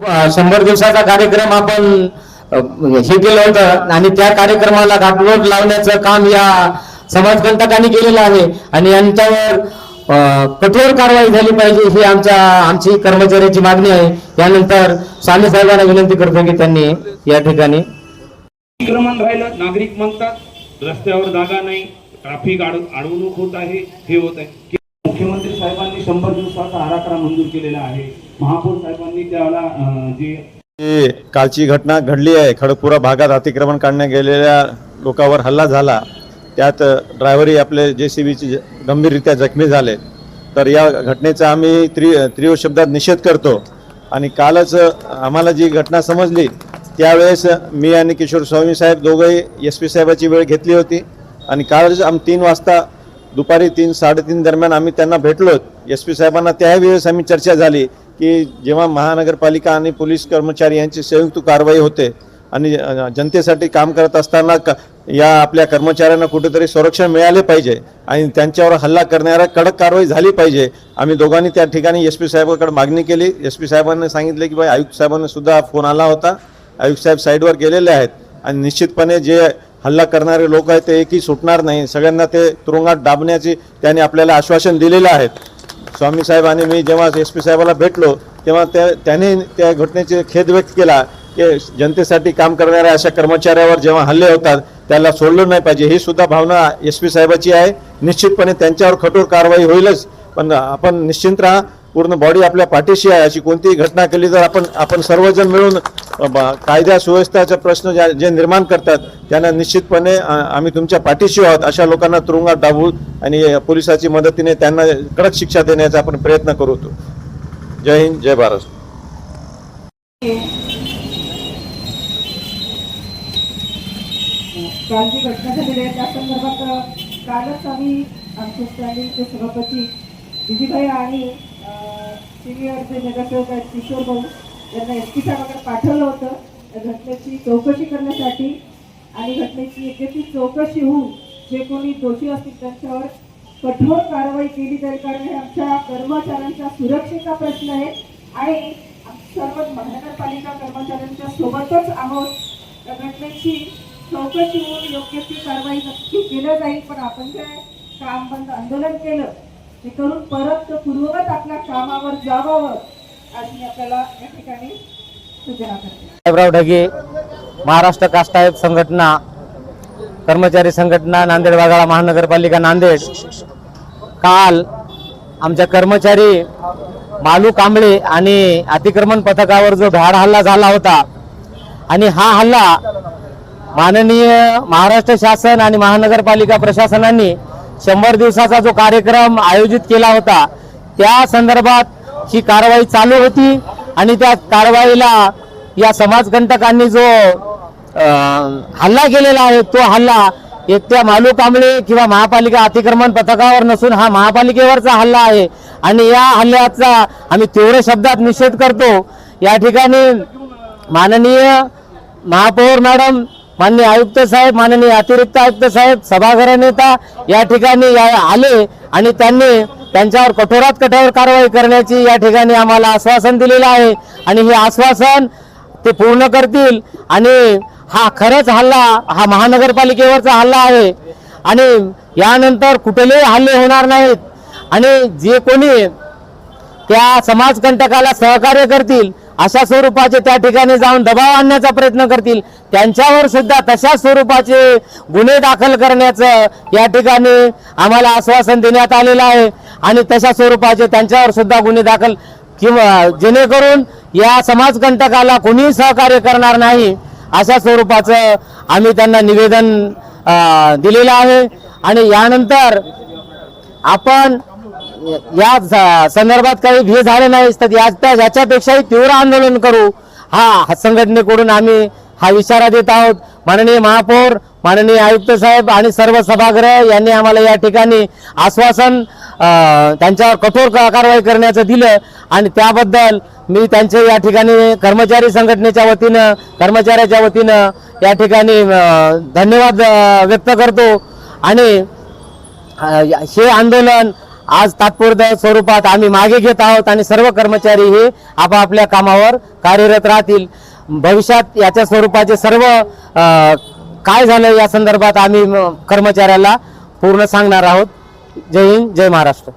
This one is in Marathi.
100 दिवसाचा कार्यक्रम आपण हे केलं होतं आणि त्या कार्यक्रमाला गाठोड लावण्याचं काम या समाजकंटकांनी केलेलं आहे आणि यांच्यावर कठोर कारवाई झाली पाहिजे ही आमची कर्मचाऱ्याची मागणी आहे। यानंतर स्वामी साहेबांना विनंती करतो की त्यांनी या ठिकाणी अतिक्रमण राहिलं, नागरिक म्हणतात रस्त्यावर जागा नाही, ट्रॅफिक अडवणूक होत आहे, हे होत आहे। मुख्यमंत्री साहेबांनी 100 दिवसाचा आराखडा मंजूर केलेला आहे। महापौर साहेबांनी त्याला जे कालची घटना घडली आहे, खडकपुरा भागात अतिक्रमण काढण्यात गेलेल्या लोकांवर हल्ला झाला, त्यात ड्रायव्हरही आपले JCBचे गंभीररित्या जखमी झाले। तर या घटनेचा आम्ही तीव्र शब्दात निषेध करतो आणि कालच आम्हाला जी घटना समजली त्यावेळेस मी आणि किशोर स्वामी साहेब दोघंही SP साहेबाची वेळ घेतली होती आणि कालच 3 वाजता दुपारी 3-3:30 दरम्यान आम्ही त्यांना भेटलो। SP साहेबांना त्यावेळेस आम्ही चर्चा झाली की जेव्हा महानगरपालिका आणि पोलीस कर्मचारी यांची संयुक्त कारवाई होते आणि जनतेसाठी काम करत असताना या आपल्या कर्मचाऱ्यांना कुठेतरी संरक्षण मिळाले पाहिजे आणि त्यांच्यावर हल्ला करणाऱ्या कडक कारवाई झाली पाहिजे। आम्ही दोघांनी त्या ठिकाणी SP साहेबांकडे मागणी केली। SP साहेबांनी सांगितले की भाई आयुक्त साहेबांना सुद्धा फोन आला होता, आयुक्त साहेब साईडवर गेलेले आहेत आणि निश्चितपणे जे हल्ला करणारे लोक आहेत ते एकही सुटणार नाही, सगळ्यांना ते तुरुंगात डाबण्याची त्यांनी आपल्याला आश्वासन दिलेलं आहे। स्वामी साहेब आणि मी जेव्हा SP साहेबाला भेटलो तेव्हा त्याने त्या घटनेचे खेद व्यक्त केला की जनतेसाठी काम करणाऱ्या अशा कर्मचाऱ्यावर जेव्हा हल्ले होतात त्याला सोडलं नाही पाहिजे, ही सुद्धा भावना SP साहेबाची आहे। निश्चितपणे त्यांच्यावर कठोर कारवाई होईलच, पण आपण निश्चिंत राहा, पूर्ण बॉडी आपल्या पाठीशी आहे। अशी कोणतीही घटना केली तर आपण सर्वजण मिळून कायदा सुव्यवस्थेचा प्रश्न जे निर्माण करतात त्यांना निश्चितपणे आम्ही तुमच्या पाठीशी आहोत। अशा लोकांना तुरुंगात डाबू आणि पोलिसाची मदतीने त्यांना कडक शिक्षा देण्याचा आपण प्रयत्न करू। जय हिंद, जय भारत। काल जी घटना झालेली आहे त्या संदर्भात कालच आम्ही आमचे स्टँडिंगचे सभापती विजयभाई आणि सिनियर जे नगरसेवक आहेत किशोर भाऊ यांना SP साहेबांकडे पाठवलं होतं या घटनेची चौकशी करण्यासाठी आणि घटनेची योग्य चौकशी होऊन जे कोणी दोषी असतील त्यांच्यावर कठोर कारवाई केली जाईल, कारण हे आमच्या कर्मचाऱ्यांच्या सुरक्षेचा प्रश्न आहे आणि सर्व महानगरपालिका कर्मचाऱ्यांच्या सोबतच आहोत। या घटनेची चौकशी होऊन योग्य ती कारवाई नक्की केलं जाईल, पण आपण जे काम बंद आंदोलन केलं ते करून परत पूर्ववत आपल्या कामावर जावावं अशी आपल्याला या ठिकाणी सूचना करते। साहेबराव ढगे, महाराष्ट्र कास्टायब संघटना, कर्मचारी संघटना, नांदेड वाघाळा महानगरपालिका नांदेड। काल आमच्या कर्मचारी मालू कांबळे आणि अतिक्रमण पथकावर जो भ्याड हल्ला झाला होता आणि हा हल्ला माननीय महाराष्ट्र शासन आणि महानगरपालिका प्रशासनाने 100 दिवसाचा जो कार्यक्रम आयोजित केला होता त्या संदर्भात ही कारवाई चालू होती आणि त्या कारवाईला या समाजकंटकांनी जो हल्ला केलेला आहे तो हल्ला एकट्या मालू कांबळे किंवा महापालिका अतिक्रमण पथकावर नसून हा महापालिकेवरचा हल्ला आहे आणि या हल्ल्याचा आम्ही तीव्र शब्दात निषेध करतो। या ठिकाणी माननीय महापौर मॅडम, माननीय आयुक्त साहेब, माननीय अतिरिक्त आयुक्त साहेब, सभागृह नेता या ठिकाणी आले आणि त्यांनी त्यांच्यावर कठोरात कठोर कारवाई करण्याची या ठिकाणी आम्हाला आश्वासन दिलेलं आहे आणि हे आश्वासन ते पूर्ण करतील आणि हा खरंच हल्ला हा महानगरपालिकेवरचा हल्ला आहे आणि यानंतर कुठलेही हल्ले होणार नाहीत आणि जे कोणी त्या समाजकंटकाला सहकार्य करतील अशा स्वरूपाचे त्या ठिकाणी जाऊन दबाव आणण्याचा प्रयत्न करतील त्यांच्यावर सुद्धा तशा स्वरूपाचे गुन्हे दाखल करण्याचं या ठिकाणी आम्हाला आश्वासन देण्यात आलेलं आहे आणि तशा स्वरूपाचे त्यांच्यावर सुद्धा गुन्हे दाखल किंवा जेणेकरून या समाजकंटकाला कोणीही सहकार्य करणार नाही अशा स्वरूपाचं आम्ही त्यांना निवेदन दिलेलं आहे आणि यानंतर आपण या संदर्भात काही भे झाले नाही तर याच्यापेक्षाही तीव्र आंदोलन करू हा संघटनेकडून आम्ही हा इशारा देत आहोत। माननीय महापौर, माननीय आयुक्त साहेब आणि सर्व सभागृह यांनी आम्हाला या ठिकाणी आश्वासन त्यांच्यावर कठोर कारवाई करण्याचं दिलं आणि त्याबद्दल मी त्यांचे या ठिकाणी कर्मचारी संघटनेच्या वतीनं, कर्मचाऱ्याच्या वतीनं या ठिकाणी धन्यवाद व्यक्त करतो आणि हे आंदोलन आज तात्पुरत्या स्वरूपात आम्ही मागे घेत आहोत आणि सर्व कर्मचारी हे आपापल्या कामावर कार्यरत राहतील. भविष्यात याच्या स्वरूपाचे सर्व काय झालं या संदर्भात आम्ही कर्मचाऱ्याला पूर्ण सांगणार आहोत. जय हिंद, जय महाराष्ट्र.